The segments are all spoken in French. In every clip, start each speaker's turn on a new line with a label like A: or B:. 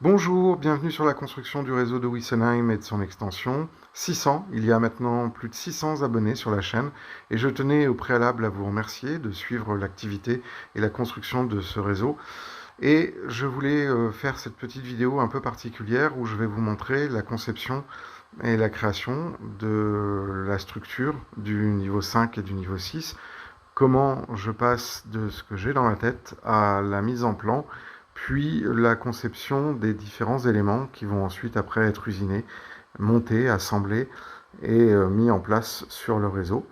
A: Bonjour, bienvenue sur la construction du réseau de Wissenheim et de son extension. 600, il y a maintenant plus de 600 abonnés sur la chaîne et je tenais au préalable à vous remercier de suivre l'activité et la construction de ce réseau. Et je voulais faire cette petite vidéo un peu particulière où je vais vous montrer la conception et la création de la structure du niveau 5 et du niveau 6. Comment je passe de ce que j'ai dans la tête à la mise en plan, puis la conception des différents éléments qui vont ensuite après être usinés, montés, assemblés et mis en place sur le réseau.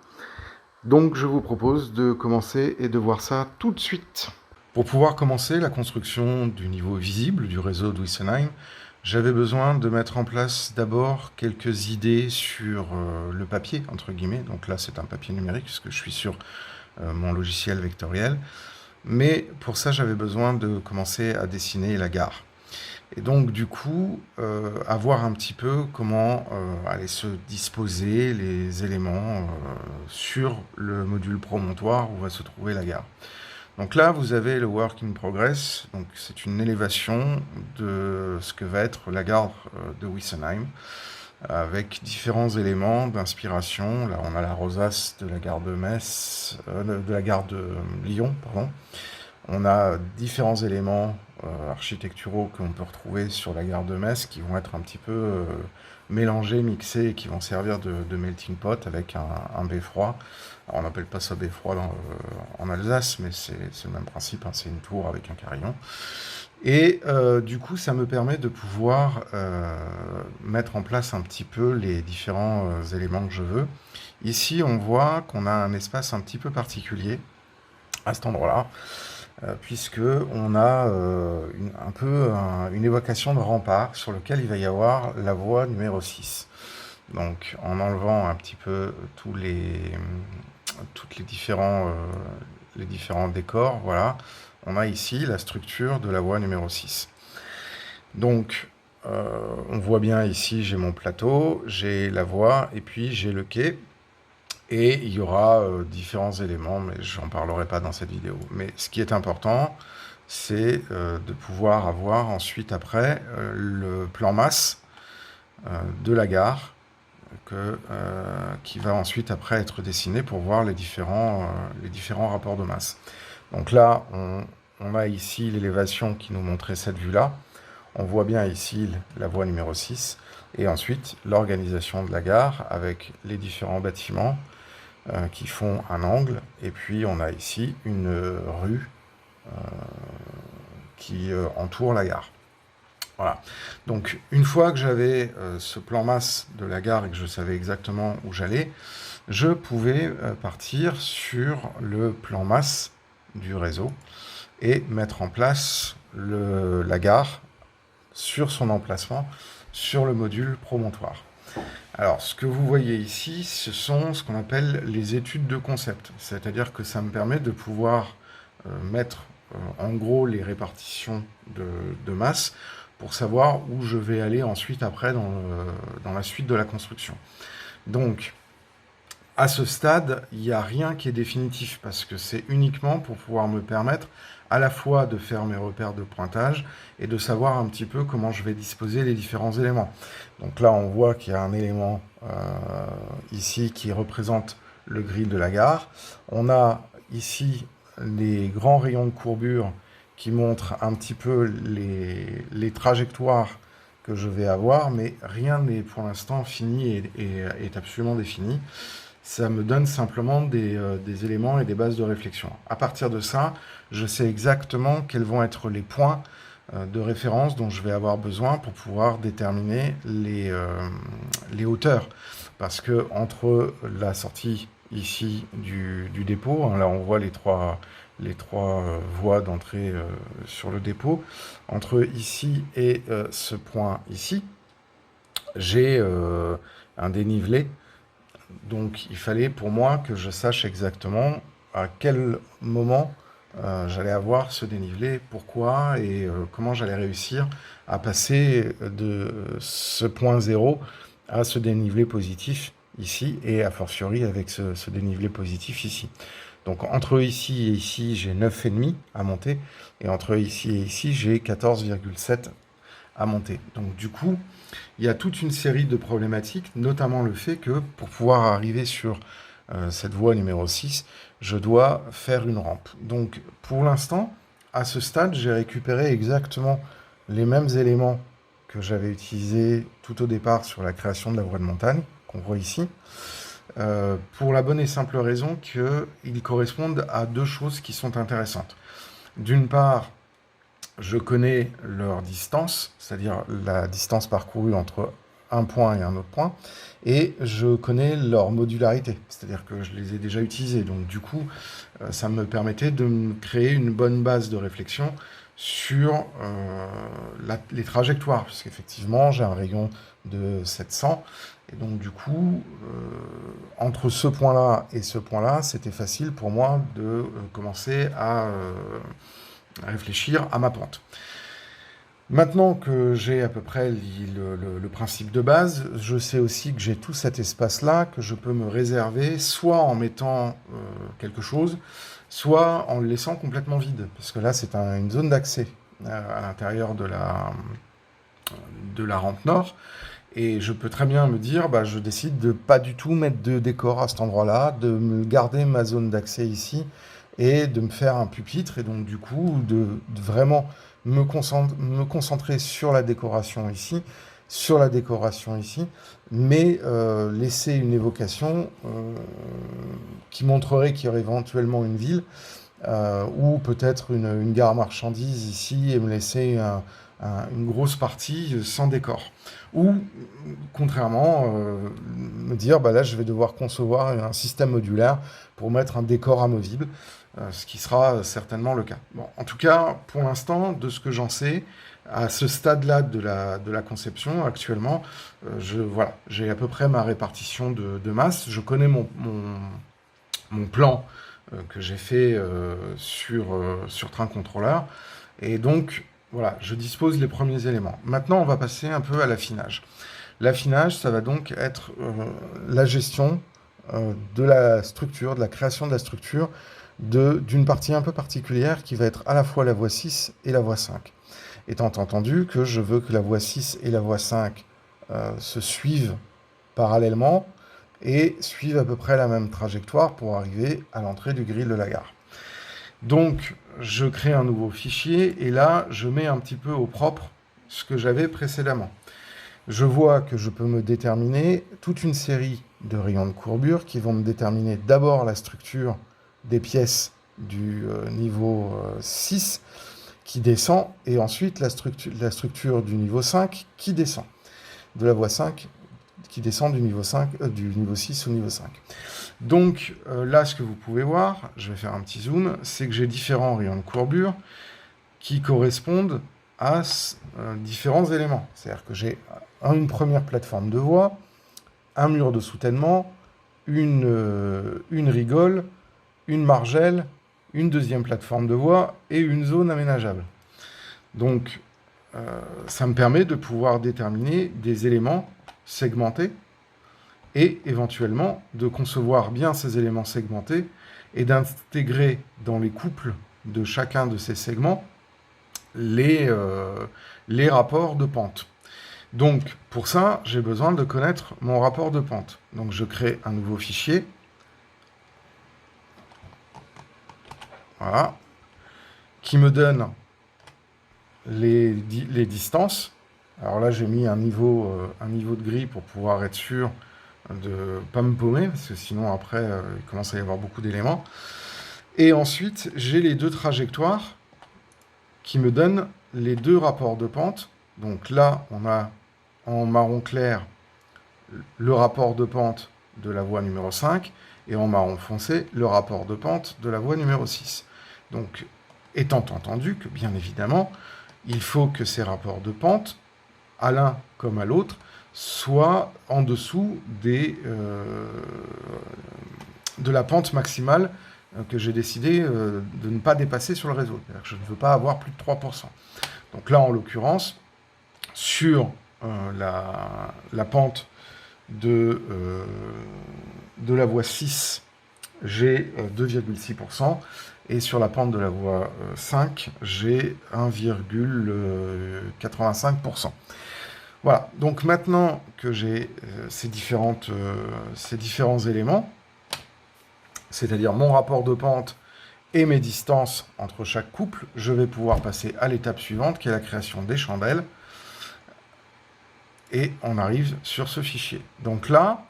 A: Donc je vous propose de commencer et de voir ça tout de suite. Pour pouvoir commencer la construction du niveau visible du réseau de Wissenheim, j'avais besoin de mettre en place d'abord quelques idées sur le papier, entre guillemets. Donc là, c'est un papier numérique puisque je suis sur mon logiciel vectoriel. Mais pour ça, j'avais besoin de commencer à dessiner la gare. Et donc, du coup, à voir un petit peu comment allaient se disposer les éléments sur le module promontoire où va se trouver la gare. Donc là, vous avez le work in progress. Donc, c'est une élévation de ce que va être la gare de Wissenheim, avec différents éléments d'inspiration. Là, on a la rosace de la gare de Metz, de la gare de Lyon, pardon. On a différents éléments architecturaux qu'on peut retrouver sur la gare de Metz qui vont être un petit peu mélangés, mixés et qui vont servir de melting pot avec un beffroi. Alors, on n'appelle pas ça beffroi en Alsace, mais c'est le même principe, hein, c'est une tour avec un carillon. Et du coup, ça me permet de pouvoir mettre en place un petit peu les différents éléments que je veux. Ici, on voit qu'on a un espace un petit peu particulier à cet endroit-là, puisque on a une évocation de rempart sur lequel il va y avoir la voie numéro 6. Donc, en enlevant un petit peu tous les différents décors, voilà, on a ici la structure de la voie numéro 6. Donc, on voit bien ici, j'ai mon plateau, j'ai la voie, et puis j'ai le quai. Et il y aura différents éléments, mais je n'en parlerai pas dans cette vidéo. Mais ce qui est important, c'est de pouvoir avoir ensuite, après, le plan masse de la gare, qui va ensuite, après, être dessiné pour voir les différents rapports de masse. Donc là, on a ici l'élévation qui nous montrait cette vue-là. On voit bien ici la voie numéro 6. Et ensuite, l'organisation de la gare avec les différents bâtiments qui font un angle. Et puis, on a ici une rue qui entoure la gare. Voilà. Donc, une fois que j'avais ce plan masse de la gare et que je savais exactement où j'allais, je pouvais partir sur le plan masse du réseau et mettre en place la gare sur son emplacement sur le module promontoire. Alors, ce que vous voyez ici, ce sont ce qu'on appelle les études de concept. C'est-à-dire que ça me permet de pouvoir mettre en gros les répartitions de masse pour savoir où je vais aller ensuite après dans la suite de la construction. Donc, à ce stade, il n'y a rien qui est définitif parce que c'est uniquement pour pouvoir me permettre à la fois de faire mes repères de pointage et de savoir un petit peu comment je vais disposer les différents éléments. Donc là, on voit qu'il y a un élément ici qui représente le grill de la gare. On a ici les grands rayons de courbure qui montrent un petit peu les trajectoires que je vais avoir, mais rien n'est pour l'instant fini et est absolument défini. Ça me donne simplement des éléments et des bases de réflexion. À partir de ça, je sais exactement quels vont être les points de référence dont je vais avoir besoin pour pouvoir déterminer les hauteurs. Parce que entre la sortie ici du dépôt, hein, là on voit les trois voies d'entrée sur le dépôt, entre ici et ce point ici, j'ai un dénivelé. Donc il fallait pour moi que je sache exactement à quel moment j'allais avoir ce dénivelé, pourquoi et comment j'allais réussir à passer de ce point 0 à ce dénivelé positif ici et a fortiori avec ce dénivelé positif ici. Donc entre ici et ici, j'ai 9,5 à monter et entre ici et ici, j'ai 14,7 à monter. Donc du coup, il y a toute une série de problématiques, notamment le fait que pour pouvoir arriver sur cette voie numéro 6, je dois faire une rampe. Donc pour l'instant, à ce stade, j'ai récupéré exactement les mêmes éléments que j'avais utilisés tout au départ sur la création de la voie de montagne, qu'on voit ici, pour la bonne et simple raison qu'ils correspondent à deux choses qui sont intéressantes. D'une part, je connais leur distance, c'est-à-dire la distance parcourue entre un point et un autre point, et je connais leur modularité, c'est-à-dire que je les ai déjà utilisés. Donc du coup, ça me permettait de me créer une bonne base de réflexion sur les trajectoires, puisqu'effectivement, j'ai un rayon de 700, et donc du coup, entre ce point-là et ce point-là, c'était facile pour moi de commencer à réfléchir à ma pente. Maintenant que j'ai à peu près le principe de base, je sais aussi que j'ai tout cet espace-là que je peux me réserver, soit en mettant quelque chose, soit en le laissant complètement vide. Parce que là, c'est une zone d'accès à l'intérieur de la rampe nord. Et je peux très bien me dire, bah, je décide de pas du tout mettre de décor à cet endroit-là, de me garder ma zone d'accès ici, et de me faire un pupitre, et donc du coup, de vraiment me concentrer sur la décoration ici, mais laisser une évocation qui montrerait qu'il y aurait éventuellement une ville, ou peut-être une gare marchandise ici, et me laisser une grosse partie sans décor. Ou, contrairement, me dire, bah là, je vais devoir concevoir un système modulaire pour mettre un décor amovible, ce qui sera certainement le cas. Bon, en tout cas, pour l'instant, de ce que j'en sais, à ce stade-là de la conception, actuellement, voilà, j'ai à peu près ma répartition de masse. Je connais mon plan que j'ai fait sur Train Controller. Et donc, voilà, je dispose les premiers éléments. Maintenant, on va passer un peu à l'affinage. L'affinage, ça va donc être la gestion de la structure, de la création de la structure, d'une partie un peu particulière qui va être à la fois la voie 6 et la voie 5. Étant entendu que je veux que la voie 6 et la voie 5 se suivent parallèlement et suivent à peu près la même trajectoire pour arriver à l'entrée du grill de la gare. Donc, je crée un nouveau fichier et là, je mets un petit peu au propre ce que j'avais précédemment. Je vois que je peux me déterminer toute une série de rayons de courbure qui vont me déterminer d'abord la structure des pièces du niveau 6 qui descend, et ensuite la structure du niveau 5 qui descend, de la voie 5 qui descend du niveau 6 au niveau 5. Donc là, ce que vous pouvez voir, je vais faire un petit zoom, c'est que j'ai différents rayons de courbure qui correspondent à différents éléments. C'est-à-dire que j'ai une première plateforme de voie, un mur de soutènement, une rigole, une margelle, une deuxième plateforme de voie et une zone aménageable. Donc, ça me permet de pouvoir déterminer des éléments segmentés et éventuellement de concevoir bien ces éléments segmentés et d'intégrer dans les couples de chacun de ces segments les rapports de pente. Donc, pour ça, j'ai besoin de connaître mon rapport de pente. Donc, je crée un nouveau fichier. Voilà. Qui me donne les distances. Alors là, j'ai mis un niveau de gris pour pouvoir être sûr de ne pas me paumer, parce que sinon, après, il commence à y avoir beaucoup d'éléments. Et ensuite, j'ai les deux trajectoires qui me donnent les deux rapports de pente. Donc là, on a en marron clair le rapport de pente de la voie numéro 5, et en marron foncé, le rapport de pente de la voie numéro 6. Donc, étant entendu que, bien évidemment, il faut que ces rapports de pente, à l'un comme à l'autre, soient en dessous de la pente maximale que j'ai décidé de ne pas dépasser sur le réseau. C'est-à-dire que je ne veux pas avoir plus de 3%. Donc là, en l'occurrence, sur la pente de la voie 6, j'ai 2,6%, Et sur la pente de la voie 5, j'ai 1,85%. Voilà, donc maintenant que j'ai ces différents éléments, c'est-à-dire mon rapport de pente et mes distances entre chaque couple, je vais pouvoir passer à l'étape suivante, qui est la création des chandelles. Et on arrive sur ce fichier. Donc là,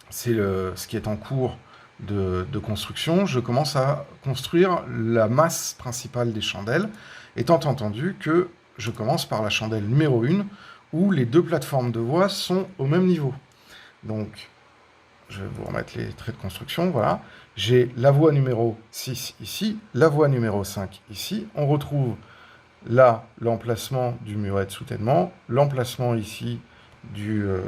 A: c'est ce qui est en cours de construction. Je commence à construire la masse principale des chandelles, étant entendu que je commence par la chandelle numéro 1, où les deux plateformes de voie sont au même niveau. Donc, je vais vous remettre les traits de construction, voilà. J'ai la voie numéro 6 ici, la voie numéro 5 ici. On retrouve là l'emplacement du muret de soutènement, l'emplacement ici de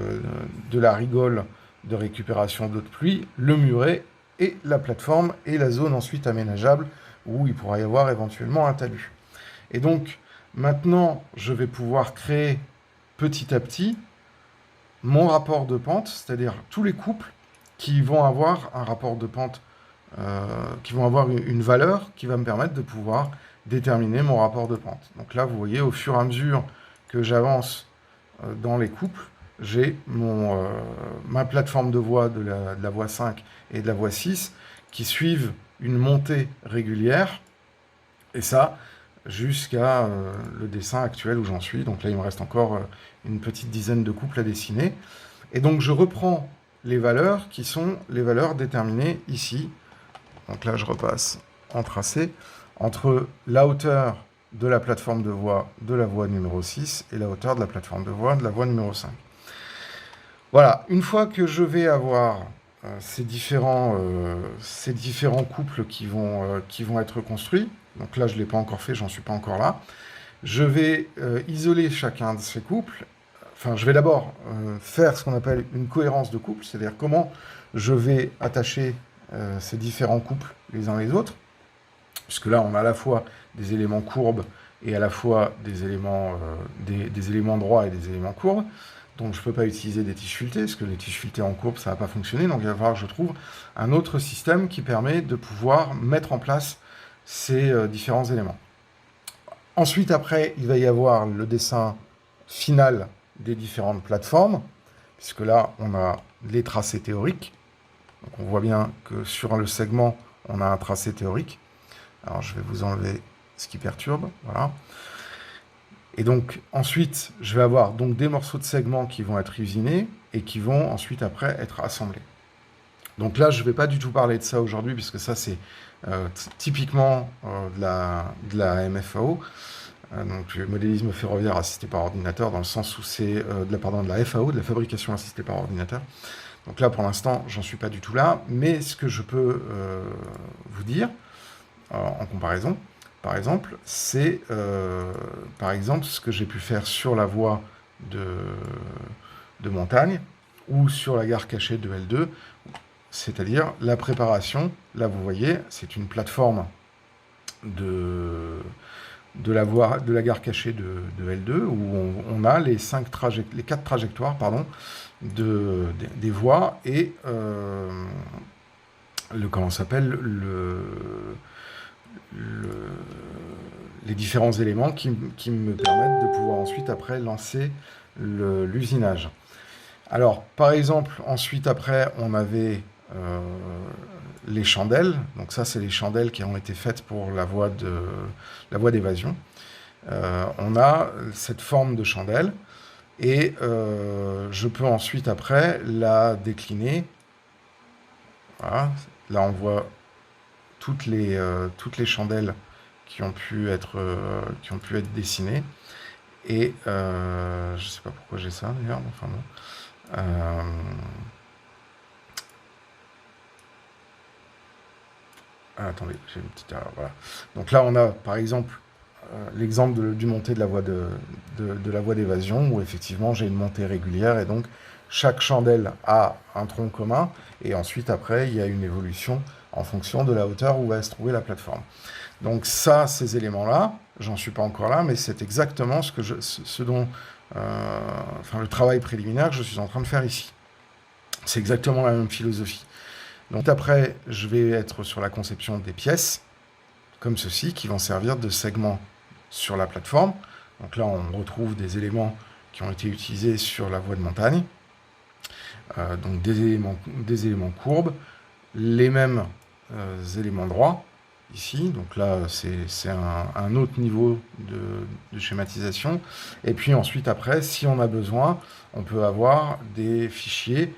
A: la rigole de récupération d'eau de pluie, le muret et la plateforme et la zone ensuite aménageable où il pourra y avoir éventuellement un talus. Et donc, maintenant, je vais pouvoir créer petit à petit mon rapport de pente, c'est-à-dire tous les couples qui vont avoir un rapport de pente, qui vont avoir une valeur qui va me permettre de pouvoir déterminer mon rapport de pente. Donc là, vous voyez, au fur et à mesure que j'avance dans les couples, j'ai ma plateforme de voie de la voie 5 et de la voie 6 qui suivent une montée régulière, et ça, jusqu'à le dessin actuel où j'en suis. Donc là, il me reste encore une petite dizaine de couples à dessiner. Et donc, je reprends les valeurs qui sont les valeurs déterminées ici. Donc là, je repasse en tracé entre la hauteur de la plateforme de voie de la voie numéro 6 et la hauteur de la plateforme de voie de la voie numéro 5. Voilà, une fois que je vais avoir ces différents couples qui vont être construits, donc là je ne l'ai pas encore fait, j'en suis pas encore là, je vais isoler chacun de ces couples. Enfin, je vais d'abord faire ce qu'on appelle une cohérence de couple, c'est-à-dire comment je vais attacher ces différents couples les uns les autres, puisque là on a à la fois des éléments courbes et à la fois des éléments droits et des éléments courbes. Donc je ne peux pas utiliser des tiges filetées, parce que les tiges filetées en courbe, ça ne va pas fonctionner. Donc il va falloir que je trouve un autre système qui permet de pouvoir mettre en place ces différents éléments. Ensuite, après, il va y avoir le dessin final des différentes plateformes, puisque là, on a les tracés théoriques. Donc on voit bien que sur le segment, on a un tracé théorique. Alors je vais vous enlever ce qui perturbe, voilà. Et donc, ensuite, je vais avoir donc des morceaux de segments qui vont être usinés et qui vont ensuite, après, être assemblés. Donc là, je ne vais pas du tout parler de ça aujourd'hui, puisque ça, c'est typiquement de la MFAO, donc le modélisme ferroviaire assisté par ordinateur, dans le sens où c'est de la FAO, de la fabrication assistée par ordinateur. Donc là, pour l'instant, j'en suis pas du tout là, mais ce que je peux vous dire, en comparaison, par exemple, c'est par exemple ce que j'ai pu faire sur la voie de montagne ou sur la gare cachée de L2, c'est-à-dire la préparation. Là, vous voyez, c'est une plateforme de la gare cachée de L2 où on a les 4 trajectoires des voies et les différents éléments qui me permettent de pouvoir ensuite après lancer l'usinage. Alors par exemple, ensuite après on avait les chandelles. Donc ça c'est les chandelles qui ont été faites pour la voie d'évasion. On a cette forme de chandelle et je peux ensuite après la décliner. Voilà. Là on voit toutes les chandelles qui ont pu être dessinées. Et je ne sais pas pourquoi j'ai ça d'ailleurs, enfin bon. Attendez, j'ai une petite erreur, voilà. Donc là on a par exemple l'exemple du montée de la voie d'évasion, où effectivement j'ai une montée régulière et donc chaque chandelle a un tronc commun et ensuite après il y a une évolution en fonction de la hauteur où va se trouver la plateforme. Donc ça, ces éléments-là, j'en suis pas encore là, mais c'est exactement le travail préliminaire que je suis en train de faire ici. C'est exactement la même philosophie. Donc après, je vais être sur la conception des pièces. comme ceci, qui vont servir de segments sur la plateforme. Donc là, on retrouve des éléments qui ont été utilisés sur la voie de montagne. Donc des éléments courbes, les mêmes éléments droits, ici. Donc là, c'est un autre niveau de schématisation. Et puis ensuite, après, si on a besoin, on peut avoir des fichiers,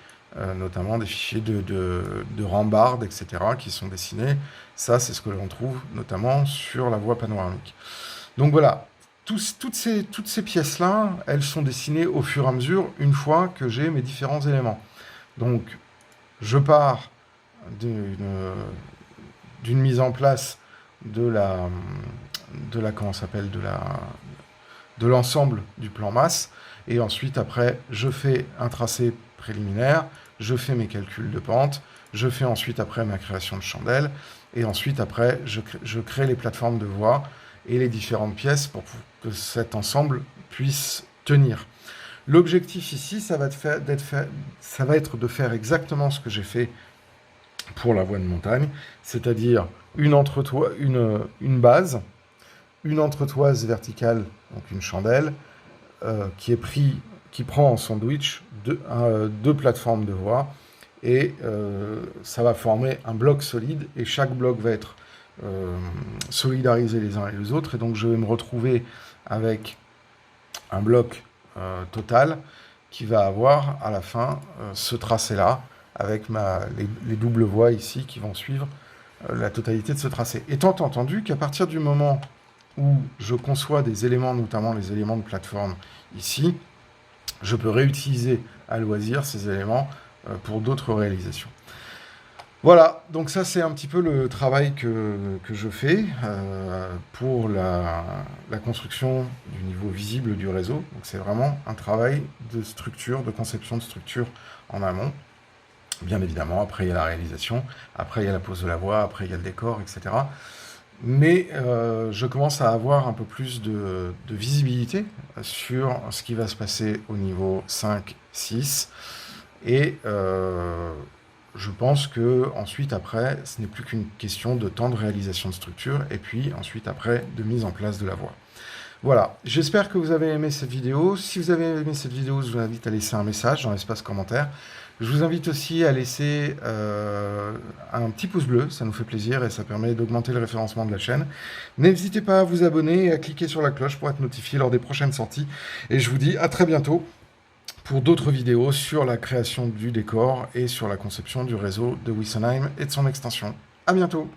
A: notamment des fichiers de rambarde, etc., qui sont dessinés. Ça, c'est ce que l'on trouve notamment sur la voie panoramique. Donc voilà, toutes ces pièces-là, elles sont dessinées au fur et à mesure, une fois que j'ai mes différents éléments. Donc, je pars d'une mise en place de l'ensemble du plan masse, et ensuite, après, je fais un tracé préliminaire, je fais mes calculs de pente, je fais ensuite, après, ma création de chandelle, et ensuite, après, je crée les plateformes de voie et les différentes pièces pour que cet ensemble puisse tenir. L'objectif ici, ça va être de faire exactement ce que j'ai fait pour la voie de montagne, c'est-à-dire une base, une entretoise verticale, donc une chandelle, qui prend en sandwich deux plateformes de voie, et ça va former un bloc solide, et chaque bloc va être solidarisé les uns et les autres, et donc je vais me retrouver avec un bloc total qui va avoir à la fin ce tracé-là, avec les doubles voies ici qui vont suivre la totalité de ce tracé. Étant entendu qu'à partir du moment où je conçois des éléments, notamment les éléments de plateforme ici, je peux réutiliser à loisir ces éléments pour d'autres réalisations. Voilà, donc ça c'est un petit peu le travail que je fais pour la construction du niveau visible du réseau. Donc c'est vraiment un travail de structure, de conception de structure en amont. Bien évidemment, après il y a la réalisation, après il y a la pose de la voie, après il y a le décor, etc. Mais je commence à avoir un peu plus de visibilité sur ce qui va se passer au niveau 5, 6, et je pense que ensuite, après, ce n'est plus qu'une question de temps de réalisation de structure, et puis ensuite, après, de mise en place de la voie. Voilà, j'espère que vous avez aimé cette vidéo. Si vous avez aimé cette vidéo, je vous invite à laisser un message dans l'espace commentaire. Je vous invite aussi à laisser un petit pouce bleu, ça nous fait plaisir et ça permet d'augmenter le référencement de la chaîne. N'hésitez pas à vous abonner et à cliquer sur la cloche pour être notifié lors des prochaines sorties. Et je vous dis à très bientôt pour d'autres vidéos sur la création du décor et sur la conception du réseau de Wessenheim et de son extension. À bientôt!